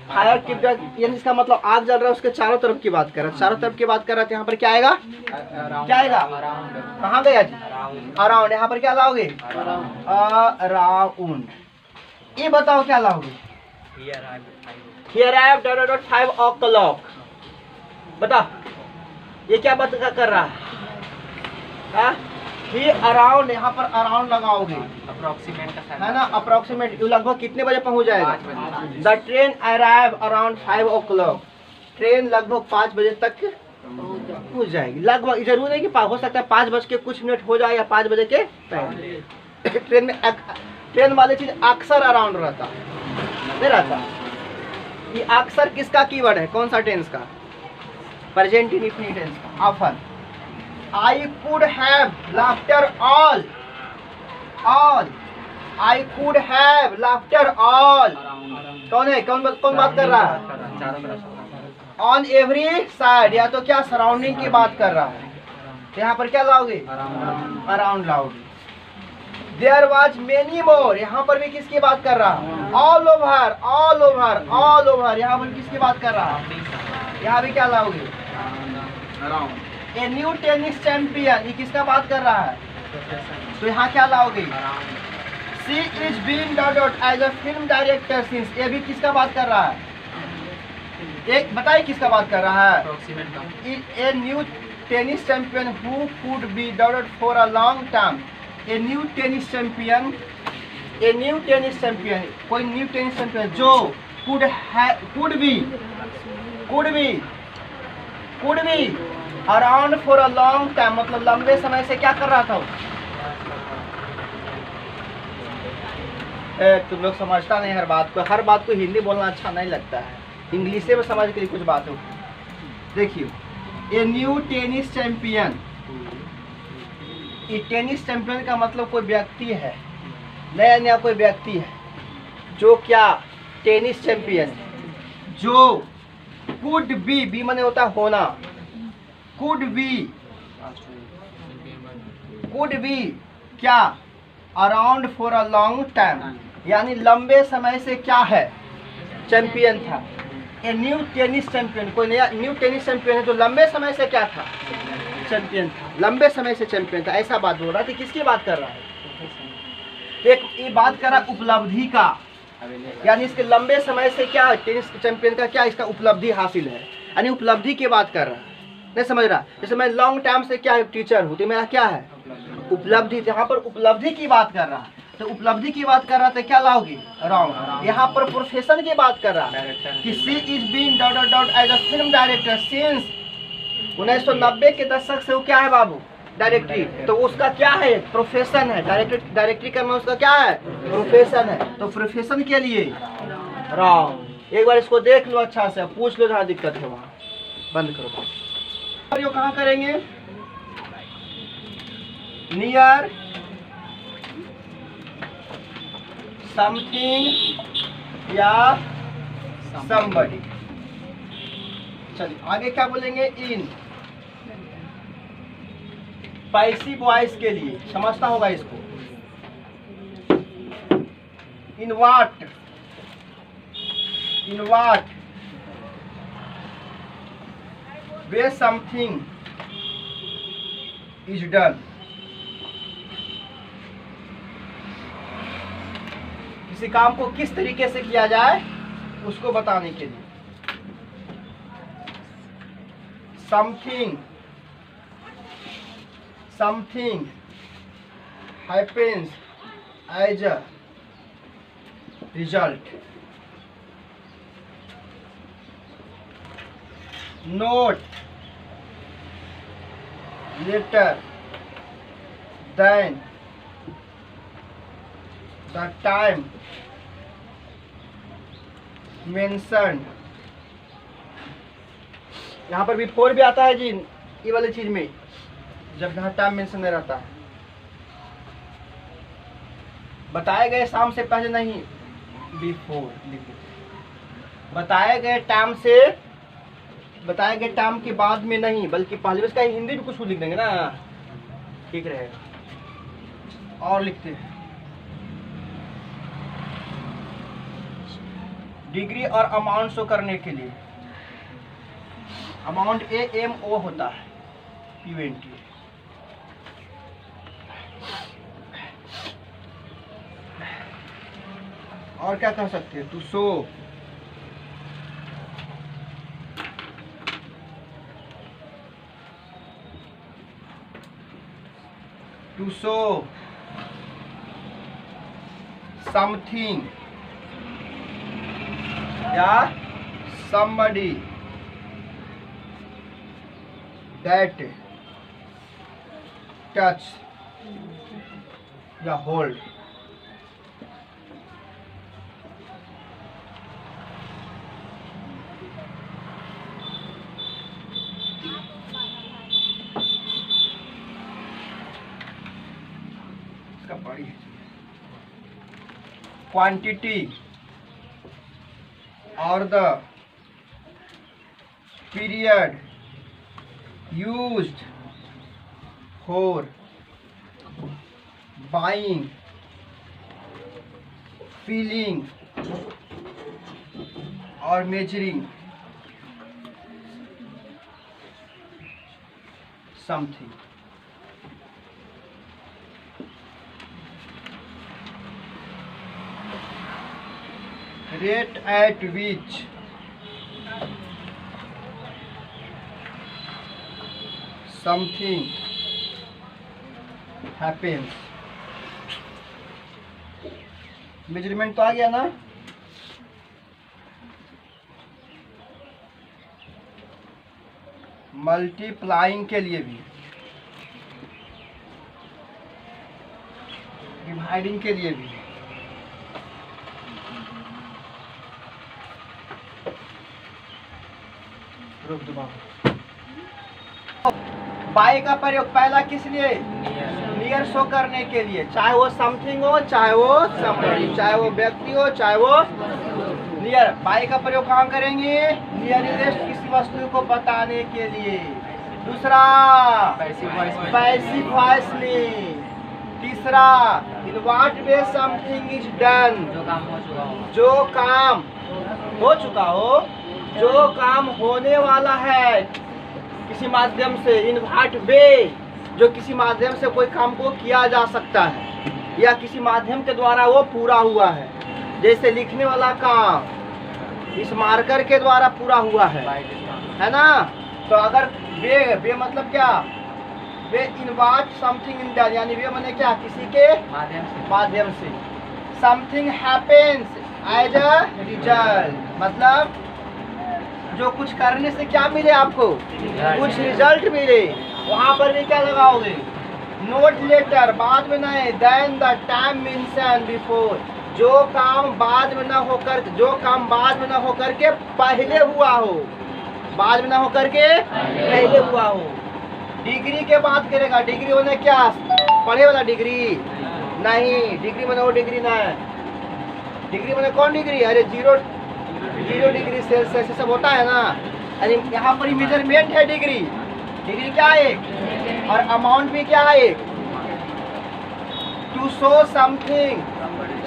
fire keep, यानी इसका मतलब आग जल रहा है, उसके चारों तरफ की बात कर रहा है, चारों तरफ की बात कर रहा है। तो यहाँ पर क्या आएगा? क्या आएगा? कहाँ गया जी? अराउंड। यहाँ पर क्या लाओगे? अराउंड। ये बताओ क्या लाओगे? Here I have dot 5 o'clock। बता, ये क्या बात कर रहा है? ही अराउंड, यहाँ पर अराउंड लगाओगे, अप्रोक्सीमेट का है ना? अप्रोक्सीमेट लगभग कितने बजे पहुँच जाएगा? The train arrive around 5 o'clock। Train लगभग 5 बजे तक पहुँच जाएगी। लगभग जरूर नहीं कि हो सकता है 5 बज के कुछ मिनट हो जाए या 5 बजे के पहले। ट्रेन में ट्रेन वाली चीज अक्सर अराउंड रहता नहीं रहता। ये अक्सर किसका कीवर्ड है? कौन सा टेंस का? प्रेजेंट इंडेफिनिट टेंस का। Often. I could have laughter all I could have laughter all। कौन है? कौन बात कर रहा है? On every side, या तो क्या? सराउंडिंग की बात कर रहा है। यहाँ पर क्या लाओगे? अराउंड लाओगे। There was many more, यहाँ पर भी किसकी बात कर रहा है? All over, यहाँ पर किसकी बात कर रहा है? यहाँ भी क्या लाओगे? ए न्यू टेनिस चैंपियन, ये किसका बात कर रहा है? तो यहाँ क्या लाओगे? She is being dot as a film director since, ये भी किसका बात कर रहा है? एक बताइए किसका बात कर रहा है? A new tennis champion who could be dotted for a long time. A new tennis champion, a new tennis champion, कोई न्यू टेनिस चैंपियन जो could be around for a long time, मतलब लंबे समय से क्या कर रहा था वो? तुम लोग समझता नहीं हर बात को हिंदी बोलना अच्छा नहीं लगता है, इंग्लिश में समझ के लिए कुछ बात हो। देखिए, ए न्यू टेनिस चैंपियन, ये टेनिस चैंपियन का मतलब कोई व्यक्ति है, नया कोई व्यक्ति है जो क्या टेनिस चैंपियन, जो कुड बी माने होता है होना, कुड बी क्या around for a long time, यानी लंबे समय से क्या है चैंपियन था। ए न्यू टेनिस चैंपियन, कोई नया न्यू टेनिस चैंपियन है जो लंबे समय से क्या था चैंपियन था, लंबे समय से चैंपियन था, ऐसा बात बोल रहा है। किसकी बात कर रहा है? एक ये बात कर रहा है उपलब्धि का, यानी इसके लंबे समय से क्या टेनिस चैंपियन का क्या इसका उपलब्धि हासिल है, यानी उपलब्धि की बात कर रहा है। नहीं समझ रहा? जैसे मैं लॉन्ग टाइम से क्या टीचर हूँ, तो मेरा क्या है उपलब्धि, यहाँ पर उपलब्धि की बात कर रहा है, तो उपलब्धि की बात कर रहा था क्या लाओगी? रॉन्ग। यहाँ पर प्रोफेशन की बात कर रहा है कि she is been dot as a film director since 1990 के दशक से वो क्या है बाबू? डायरेक्टरी। तो उसका क्या है? प्रोफेशन है, डायरेक्टरी करना उसका क्या है? प्रोफेशन है। तो प्रोफेशन के लिए रॉन्ग। एक बार इसको देख लो अच्छा से, पूछ लो जहाँ दिक्कत है वहाँ। बंद करो। ये कहाँ करेंगे? नियर समथिंग या somebody। चलिए आगे क्या बोलेंगे? इन पैसिव वॉइस के लिए समझता होगा इसको। इन वाट वे समथिंग इज डन। किसी काम को किस तरीके से किया जाए उसको बताने के लिए। Something happens as a result। Not later than the time mentioned। यहाँ पर भी फोर भी आता है जी, ये वाली चीज में जब जहाँ टाइम मेंशन नहीं रहता है। बताए गए शाम से पहले नहीं, बिफोर लिख दो। बताए गए टाइम के बाद में नहीं, बल्कि पहले। इसका हिंदी भी कुछ लिख देंगे ना, ठीक रहेगा। और लिखते हैं डिग्री और अमाउंट शो करने के लिए। अमाउंट AMO होता है, PUNT। और क्या कह सकते हैं? टू शो, समथिंग या somebody that touch या hold। इसका बड़ी क्वांटिटी और the period used for buying, filling or measuring something। Rate at which something happens. Measurement तो आ गया ना? मल्टीप्लाइंग के लिए भी, डिवाइडिंग के लिए भी। रुक दो। बाय का प्रयोग पहला किस लिए? नियर शो करने के लिए, चाहे वो समथिंग हो, चाहे वो समबडी, चाहे वो व्यक्ति हो, चाहे वो नियर। बाय का प्रयोग कहाँ करेंगे? नियरेस्ट किसी वस्तु को बताने के लिए। दूसरा पैसिव वॉइस में। तीसरा in what way something is done, जो काम हो चुका हो, जो काम होने वाला है किसी माध्यम से। इन व्हाट वे, जो किसी माध्यम से कोई काम को किया जा सकता है या किसी माध्यम के द्वारा वो पूरा हुआ है। जैसे लिखने वाला काम इस मार्कर के द्वारा पूरा हुआ है ना? तो अगर वे मतलब क्या? Way in what something in done, यानी वे माने क्या? किसी के माध्यम से। Something happens as a result, मतलब जो कुछ करने से क्या मिले आपको? कुछ रिजल्ट मिले। वहां पर भी क्या लगाओगे? नोट लेटर, बाद में नहीं। Then the time mention before, जो काम बाद में न होकर, जो काम बाद में न होकर के पहले हुआ हो, बाद में न होकर के पहले हुआ हो। डिग्री के बात करेगा। डिग्री होने क्या? पढ़े वाला डिग्री नहीं, डिग्री मैंने वो डिग्री ना है। डिग्री मैंने कौन डिग्री? अरे जीरो डिग्री सेल्सियस सब होता है ना। अरे यहाँ पर मेजरमेंट है डिग्री। डिग्री क्या है? और अमाउंट भी क्या है? To show something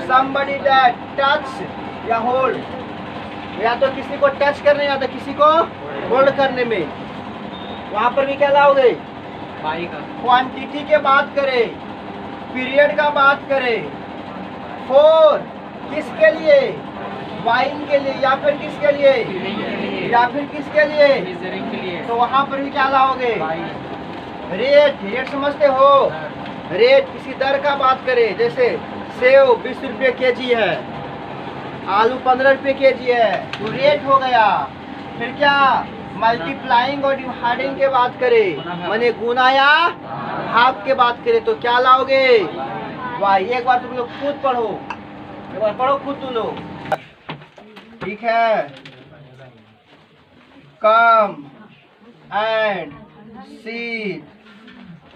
somebody that touch या होल्ड, या तो किसी को टच करने या तो किसी को होल्ड करने में। वहां पर भी क्या लाओगे? क्वांटिटी के बात करें, पीरियड का बात करें। फोर किसके लिए? वाइन के लिए, या फिर किसके लिए? या फिर किसके लिए? तो वहां पर भी क्या लाओगे? रेट। रेट समझते हो? रेट किसी दर का बात करें। जैसे सेव 20 रुपये केजी है, आलू 15 रुपये केजी है, तो रेट हो गया। फिर क्या? मल्टीप्लाइंग और डिवाइडिंग के बात करें, माने गुना या भाग के बात करें, तो क्या लाओगे? वाह। एक बार तुम लोग खुद पढ़ो, एक बार पढ़ो खुद तुम लोग, ठीक है? कम एंड सीट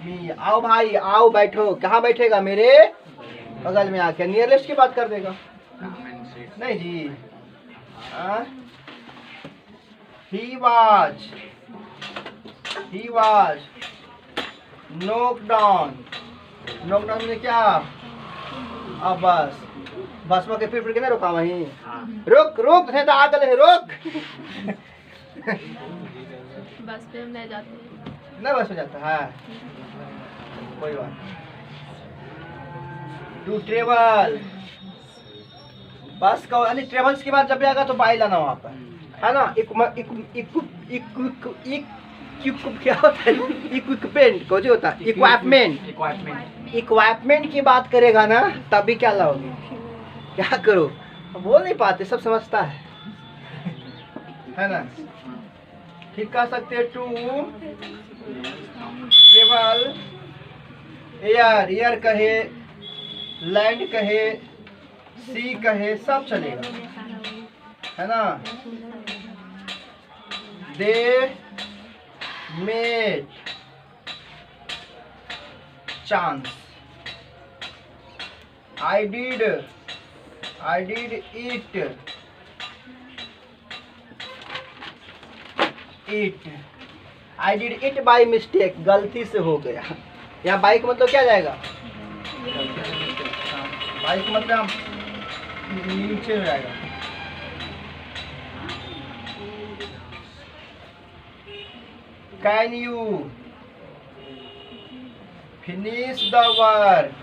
मी। आओ भाई आओ, बैठो। कहाँ बैठेगा? मेरे बगल में आके। नियरेस्ट की बात कर देगा? नहीं जी। He was knocked down। knocked down में क्या? अब बस में के फिर कितने रुका? वहीं रुक रुक तो आगल है, रुक। बस पे हम नहीं जाते हैं। ना बस में जाता है, कोई बात। टू ट्रेवल, बस का यानी ट्रेवल्स के बाद जब भी आएगा तो बाई लाना वहाँ पर, है ना? क्या होता है? इक्विपमेंट को जो होता है, इक्विपमेंट की बात करेगा ना, तभी क्या लाओगे? क्या करो? बोल नहीं पाते, सब समझता है ना? ठीक कह सकते हैं। टू ट्रेवल, एयर, एयर कहे, लैंड कहे, सी कहे, सब चलेगा, है ना? They made chance, I did it by mistake, गलती से हो गया। यहाँ बाइक मतलब क्या जाएगा? बाइक मतलब नीचे में आएगा। Can you finish the work?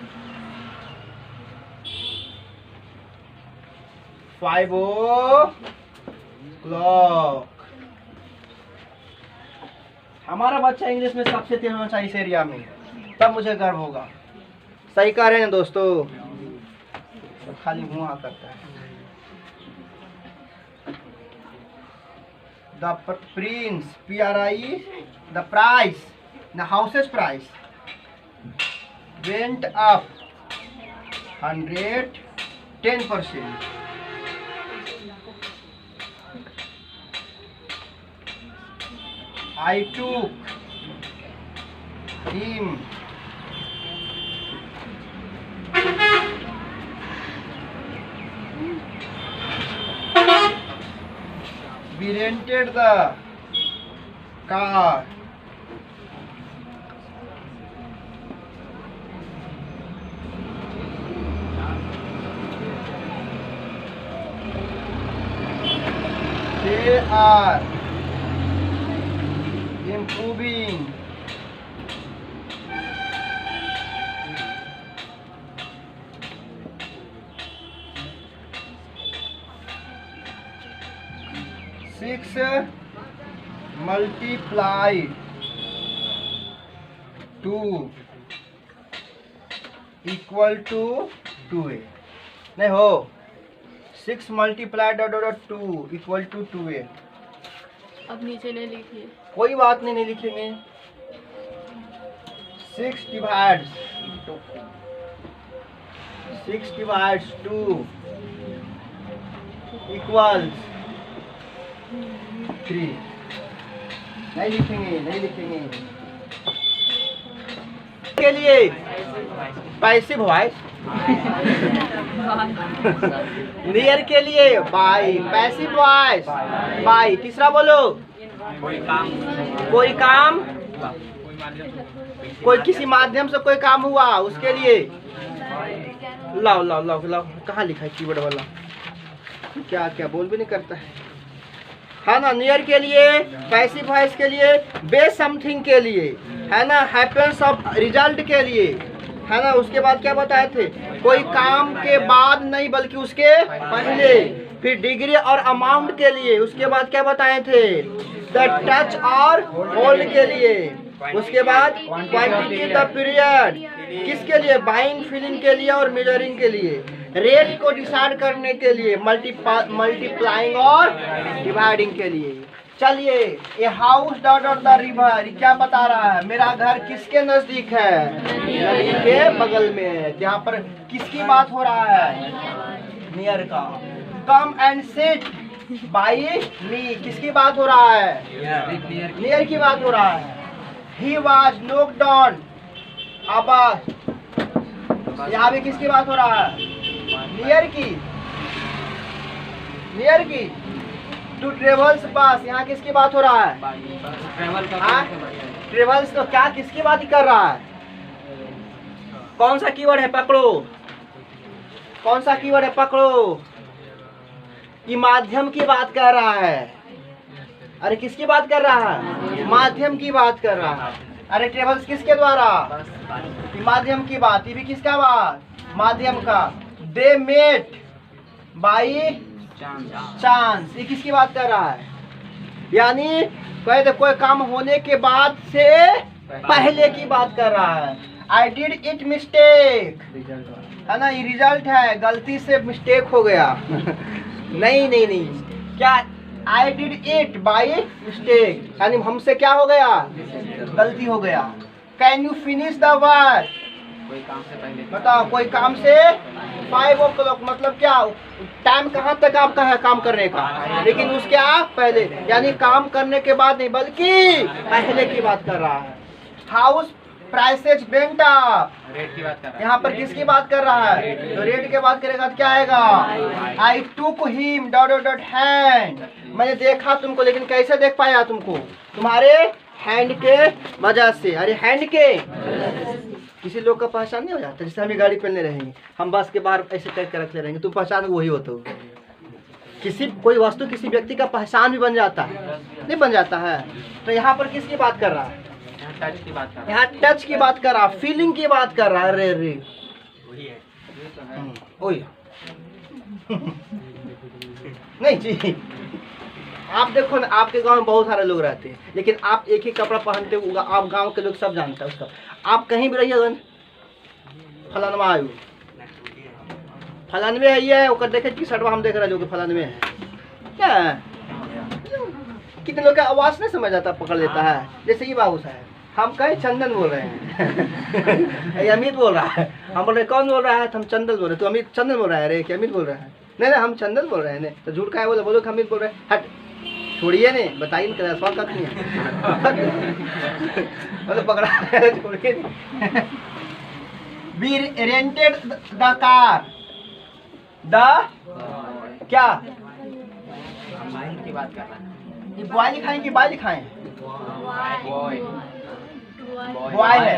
5 o'clock। हमारा बच्चा इंग्लिश में सबसे तेज होना चाहिए इस एरिया में, तब मुझे गर्व होगा। सही कह रहे हैं दोस्तों, तो खाली हुआ करता है। The prince, PRI, the price, the house's price went up 110%. I took him we rented the car. They are improving. Six multiplied 2 equal to 2a. नहीं हो, 6 multiplied 2 equal to 2a. अब नीचे नहीं लिखिए। कोई बात नहीं, नहीं लिखेंगे। 6 divides 2 equals 3. नहीं लिखेंगे, नहीं लिखेंगे। के लिए पैसिव वॉइस, नियर के लिए बाई, पैसिव वॉइस बाई। तीसरा बोलो, कोई काम, कोई किसी माध्यम से कोई काम हुआ उसके लिए। लाओ लाओ लाओ लाओ, कहाँ लिखा है कीवर्ड वाला? क्या क्या बोल भी नहीं करता है ना। नियर के लिए, पैसिव वॉइस के लिए, बेस समथिंग के लिए, है ना, हैपेंस ऑफ रिजल्ट के लिए, है ना। उसके बाद क्या बताए थे? कोई काम के बाद नहीं बल्कि उसके पहले। फिर डिग्री और अमाउंट के लिए। उसके बाद क्या बताए थे? द टच और होल्ड के लिए। उसके बाद क्वांटिटी द पीरियड, किसके लिए? बाइंग, फिलिंग के लिए और मेजरिंग के लिए। रेट को डिसाइड करने के लिए, मल्टीप्लाइंग और डिवाइडिंग के लिए। चलिए, a house dot of the river, क्या बता रहा है? मेरा घर किसके नजदीक है? नदी के बगल में है। यहाँ पर किसकी बात हो रहा है? नियर का। कम एंड सिट बाई मी, किसकी बात हो रहा है? नियर की बात हो रहा है। ही वाज नॉक्ड ऑन, अब यहाँ भी किसकी बात हो रहा है? नियर की, नियर की। टू ट्रेवल्स बस, यहाँ किसकी बात हो रहा है? ट्रेवल्स। तो क्या किसकी बात कर रहा है? कौन सा कीवर्ड है? पकड़ो, कौन सा कीवर्ड है? पकड़ो। ये माध्यम की बात कर रहा है। अरे किसकी बात कर रहा है? माध्यम की बात कर रहा है। अरे ट्रेवल्स किसके द्वारा? माध्यम की बात। ये भी किसका बात? माध्यम का। दे मेट बाई चांस, ये किसकी बात कर रहा है? यानी कहते कोई काम होने के बाद से पहले की बात कर रहा है। आई डिड इट मिस्टेक, है ना, ये रिजल्ट है, गलती से मिस्टेक हो गया। नहीं नहीं नहीं, क्या? I did it by mistake, यानी हमसे क्या हो गया? गलती हो गया। Can you finish the work, कोई काम से पहले बताओ। कोई काम से 5 o'clock, मतलब क्या? टाइम कहाँ तक आपका है काम करने का, लेकिन उसके आप पहले, यानी काम करने के बाद नहीं बल्कि पहले की बात कर रहा है। House prices went up, rate की बात कर रहा है। यहाँ पर किसकी बात कर रहा है? तो रेट के बात करेगा तो क्या आएगा? I took him dot dot dot hand, मैंने देखा तुमको, लेकिन कैसे देख पाया तुमको? तुम्हारे हैंड के वजह से। अरे हैंड के किसी लोग का पहचान नहीं हो जाता? जैसे हम गाड़ी पहनने रहेंगे, हम बस के बाहर ऐसे टाइप कर रखते रहेंगे, तुम पहचान वही हो। तो किसी कोई वस्तु किसी व्यक्ति का पहचान भी बन जाता है, नहीं बन जाता है? तो यहाँ पर किसकी बात कर रहा है? टच की बात कर रहा है। यहाँ टच की बात कर रहा, फीलिंग की बात कर रहा है। रे रे वही है, ये तो है। ओए नहीं जी, आप देखो ना, आपके गांव में बहुत सारे लोग रहते हैं, लेकिन आप एक ही कपड़ा पहनते हो, आप गांव के लोग सब जानते हैं उसका। आप कहीं भी रहिएगा, फलानवा आयु फलानवे है, ये है ओकर देखे टी शर्ट हम देख रहे लोग फलानवे है क्या है? कितने लोग का आवाज नहीं समझ आता, पकड़ लेता है। जैसे ये बाबू साहब, हम कहे चंदन बोल रहे हैं ये अमित बोल रहा है, हम बोल रहे कौन बोल रहा है, तो हम चंदन बोल रहे, तो अमित चंदन बोल रहा है, अरे कि अमित बोल रहा है, नहीं हम चंदन बोल रहे हैं। नहीं तो झूठ का है, बोलो कि अमित बोल रहे हैं। हट छोड़िए नहीं, बताइए ना, सवाल कख नहीं है मतलब पकड़ा है, छोड़िए नहीं। We rented the car, the क्या की बात कर रहा है। ये बॉय लिखाएं कि बाय लिखाएं? बॉय बॉय है।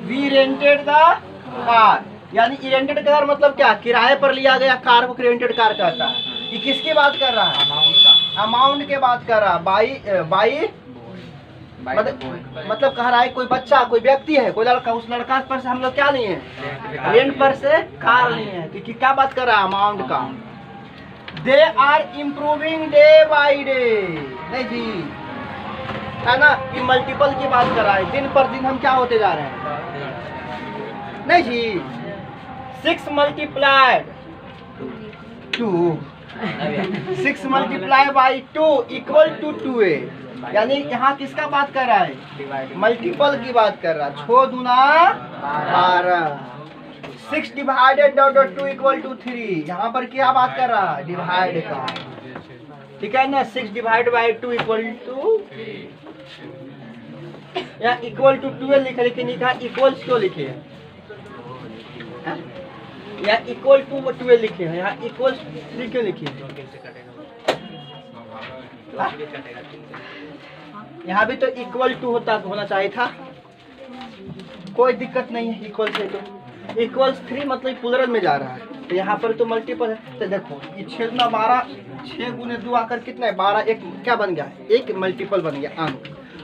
वी रेंटेड द कार, यानी रेंटेड कार मतलब क्या, किराए पर लिया गया कार को रेंटेड कार कहता है। ये किसकी बात कर रहा है? अमाउंट के बात कर रहा है। बाई मतलब कह रहा है कोई बच्चा, कोई व्यक्ति है, कोई लड़का, उस लड़का पर से हम लोग क्या नहीं है, रेंट पर से कार नहीं है। क्योंकि क्या बात कर रहा है, अमाउंट का। They are improving day by day, नहीं जी है ना, ये मल्टीपल की बात कर रहा है। दिन पर दिन हम क्या होते जा रहे हैं, नहीं जी। 6 multiplied 2, 6 multiply by 2 equal to 2a, यानी यहाँ किसका बात कर रहा है, मल्टीपल की बात कर रहा है। 6 दूना 12, 6 डिवाइडेड 2 इक्वल टू 3, यहाँ पर क्या बात कर रहा है, डिवाइड का, ठीक है ना। 6 डिवाइड बाई 2 इक्वल टू, यहाँ इक्वल टू 12 लिखे, लेकिन लिखा इक्वल्स क्यों लिखे हैं, यहाँ इक्वल टू 12 लिखे हैं, यहाँ इक्वल्स 3 क्यों लिखे हैं? यहाँ भी तो इक्वल टू होना चाहिए था, कोई दिक्कत नहीं है। इक्वल से तो इक्वल्स 3 मतलब प्लुरल में जा रहा है, तो यहाँ पर तो मल्टीपल है। तो देखो ये 6 गुना 12, 6 गुने 2 आकर कितना है 12, एक क्या बन गया, एक मल्टीपल बन गया अंक।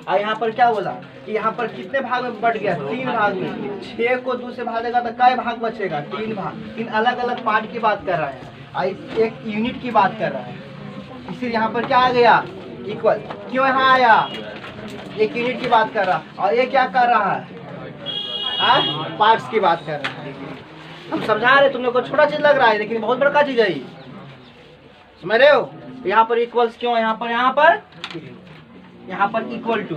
और यहाँ पर क्या बोला कि यहाँ पर कितने भाग में बढ़ गया, 3 भाग में। 6 को 2 से भागेगा तो क्या भाग बचेगा, 3 भाग। 3 अलग अलग पार्ट की बात कर रहा है, और एक यूनिट की बात कर रहा है, इसलिए यहाँ पर क्या आ गया, इक्वल। क्यों यहाँ आया, एक यूनिट की बात कर रहा, और ये क्या कर रहा है, पार्ट्स की बात कर रहा है। हम समझा रहे, तुम लोग को छोटा चीज लग रहा है, लेकिन बहुत बड़ा चीज है ये, समझ रहे हो। यहाँ पर इक्वल्स क्यों, यहाँ पर इक्वल टू,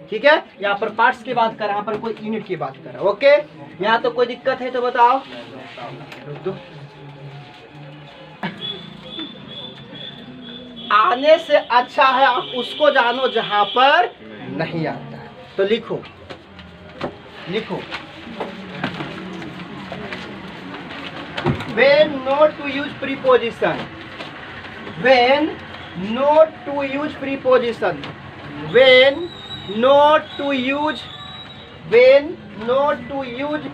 ठीक है। यहाँ पर पार्ट्स की बात कर रहा है, यहाँ पर कोई यूनिट की बात कर रहा है। ओके, यहाँ तो कोई दिक्कत है तो बताओ। आने से अच्छा है आप उसको जानो जहां पर नहीं आता है। तो लिखो when not to use preposition, when not to use preposition, when not to use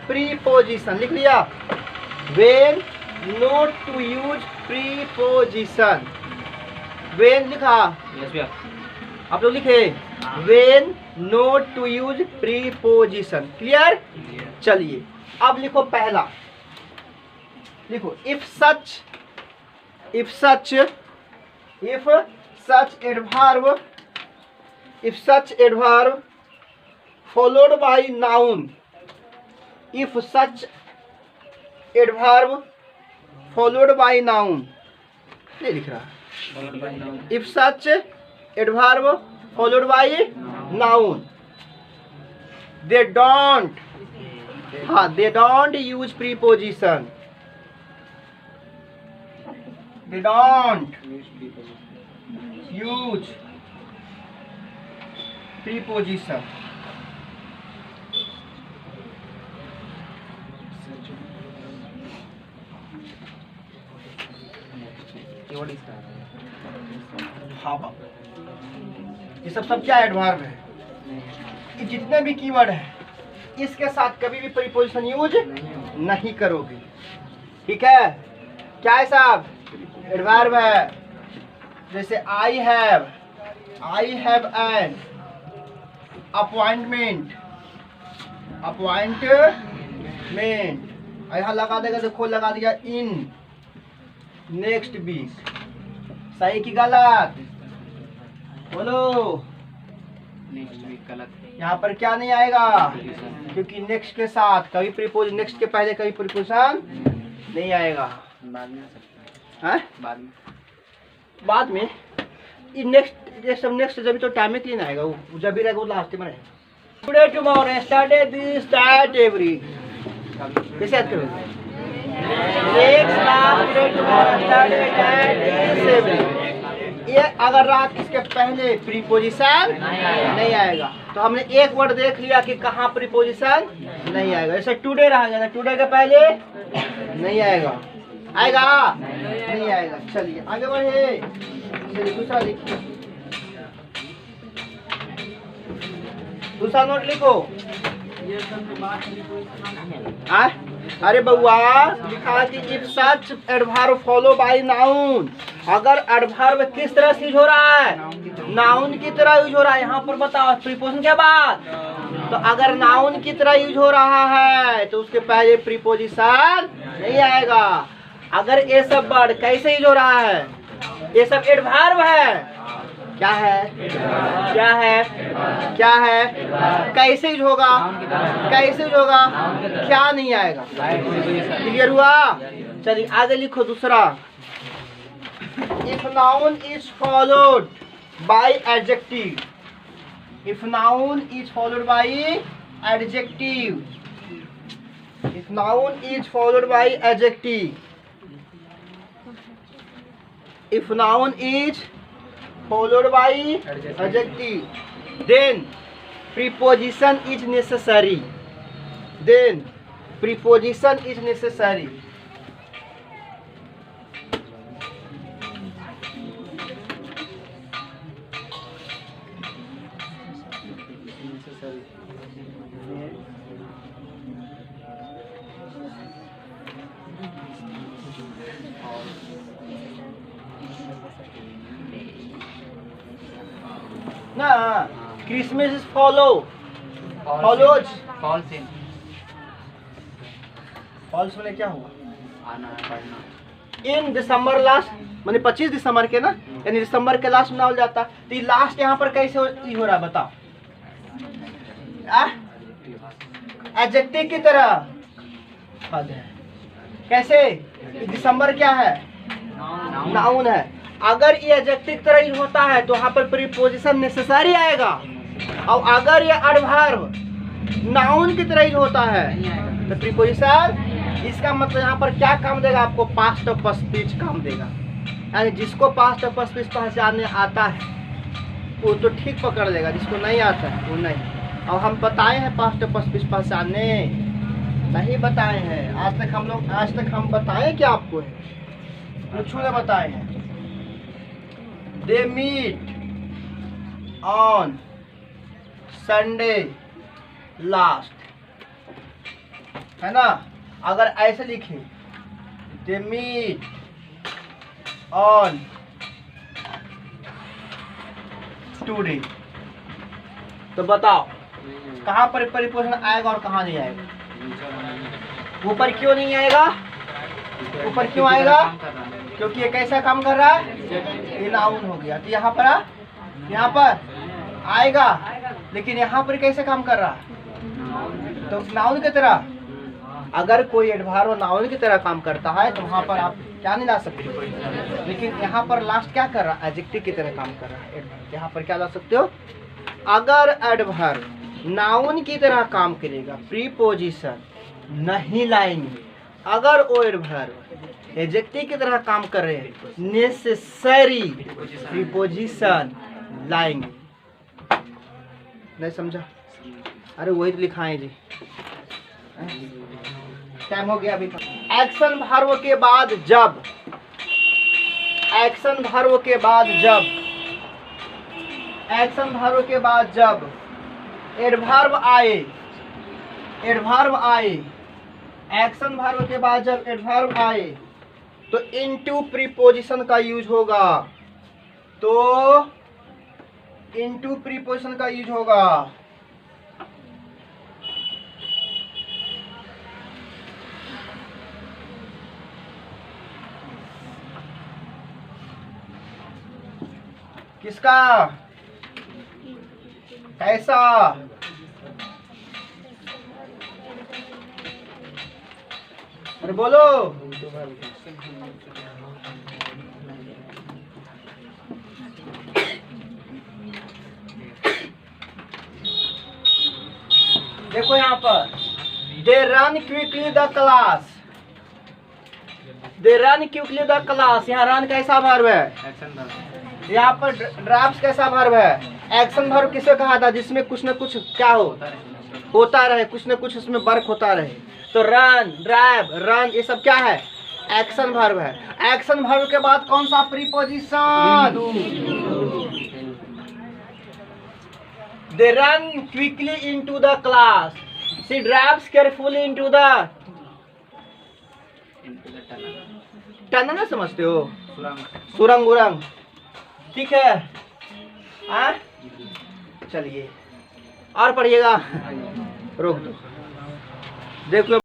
preposition, लिख लिया, when not to use preposition, when लिखा, आप लोग लिखे when not to use preposition, clear. चलिए अब लिखो पहला, लिखो if such adverb followed by noun, if such adverb followed by noun, ये लिख रहा है, if such adverb followed by noun, they don't use preposition, they don't use preposition, हाँ बाबा, ये सब क्या एडवर्ब है, ये जितने भी कीवर्ड है इसके साथ कभी भी प्रीपोजिशन यूज नहीं करोगे, ठीक है। क्या है साहब, एडवर्ब है। जैसे आई हैव एन अपॉइंटमेंट, यहाँ लगा देगा, देखो लगा दिया इन नेक्स्ट वीक, सही की गलत? बोलो। नेक्स्ट वीक गलत। यहाँ पर क्या नहीं आएगा? क्योंकि नेक्स्ट के साथ कभी प्रीपोज, नेक्स्ट के पहले कभी प्रीपोजिशन नहीं आएगा। बाद में आ सकता है। हैं? बाद में। बाद में ये नेक्स्ट, ये सब नेक्स्ट जब तो टाइम के लिए ना आएगा, वो जब भी रहेगा वो लास्ट में रहेगा। Today tomorrow yesterday this that every, कैसे याद करोगे? Next last today tomorrow yesterday that this every. ये अगर रात इसके पहले प्रीपोजिशन नहीं आएगा तो हमने एक वर्ड देख लिया कि कहाँ प्रीपोजिशन नहीं आएगा। जैसे टुडे रहा जाना, टुडे के पहले नहीं आएगा, आएगा नहीं आएगा। चलिए आगे बढ़े, चलिए दूसरा लिखिए, दूसरा नोट लिखो। अरे बउआ लिखा कि if such adverb follow by noun, अगर एडवर्ब किस तरह से यूज हो रहा है? नाउन की तरह यूज हो रहा है। यहाँ पर बताओ प्रीपोजिशन के बाद, तो अगर नाउन की तरह यूज हो रहा है तो उसके पहले प्रीपोजिशन नहीं आएगा। अगर ये सब वर्ड कैसे यूज हो रहा है? ये सब एडवर्ब है। क्या है? क्या है? क्या है? कैसे यूज होगा? कैसे यूज होगा? क्या नहीं आएगा? क्लियर हुआ? चलिए आगे लिखो दूसरा। If noun is followed by adjective, if noun is followed by adjective, if noun is followed by adjective, if noun is followed by adjective, then preposition is necessary, then preposition is necessary. ना Christmas is follow, follows, falls in, falls में क्या हुआ? आना है, पढ़ना। इन दिसंबर last, माने 25 दिसंबर के ना, यानी दिसंबर के लास्ट में ना हो जाता, तो ये लास्ट यहाँ पर कैसे हो रहा है बताओ? एडजेक्टिव की तरह हद है। कैसे? दिसंबर क्या है? नाउन है। अगर ये एडजेक्टिव की तरह यूज होता है तो वहाँ पर प्रीपोजिशन नेसेसरी आएगा, और अगर ये एडवर्ब नाउन की तरह यूज होता है तो प्रीपोजिशन, इसका मतलब यहाँ पर क्या काम देगा आपको? पास्ट ऑफ स्पीच काम देगा। यानी जिसको पास्ट ऑफ स्पीच पहचानने आता है वो तो ठीक पकड़ लेगा, जिसको नहीं आता है वो नहीं। और हम बताए हैं पास्ट ऑफ स्पीच पहचानने? नहीं बताए हैं। आज तक हम बताए क्या आपको? पूछू ने बताए हैं। They meet on Sunday last, है ना? अगर ऐसे लिखे They meet on today, तो बताओ कहाँ पर प्रीपोजिशन आएगा और कहाँ नहीं आएगा? ऊपर क्यों नहीं आएगा? ऊपर क्यों आएगा? क्योंकि ये कैसा काम कर रहा है? ये नाउन हो गया। तो यहाँ पर आएगा, लेकिन यहाँ पर कैसे काम कर रहा है? तो नाउन की तरह। अगर कोई एडवर्ब नाउन की तरह काम करता है तो वहाँ पर आप क्या नहीं ला सकते, लेकिन यहाँ पर लास्ट क्या कर रहा है? एडजेक्टिव की तरह काम कर रहा है। यहाँ पर क्या ला सकते हो? अगर एडवर्ब नाउन की तरह काम करेगा, प्रीपोजिशन नहीं लाएंगे। अगर वो एडवर्ब एडजेक्टिव की तरह काम कर रहे हैं, नेसेसरी प्रीपोजिशन लाएंगे। नहीं समझा? अरे वही तो लिखा है जी। टाइम हो गया अभी। एक्शन वर्ब के बाद जब, एक्शन वर्ब के बाद जब, एक्शन वर्ब के बाद जब एडवर्ब आए, एडवर्ब आए, एक्शन वर्ब के बाद जब एडवर्ब आए तो इनटू प्रीपोजिशन का यूज होगा, तो इनटू प्रीपोजिशन का यूज होगा। किसका? कैसा? अरे बोलो। देखो यहाँ पर they run quickly the class, they run quickly the class. यहाँ रन कैसा वर्ब है? Action verb. यहाँ पर ड्राफ्ट कैसा वर्ब है? एक्शन वर्ब किसे कहा था? जिसमें कुछ न कुछ क्या हो, होता रहे, कुछ न कुछ उसमें वर्क होता रहे। तो रन, ड्राइव, रन ये सब क्या है? एक्शन वर्ब है। एक्शन वर्ब के बाद कौन सा preposition? They run quickly into the class, she drives carefully into the tunnel. ना समझते हो? सुरंग उरंग, ठीक है। हाँ चलिए और पढ़िएगा, रोक दो, देख लो।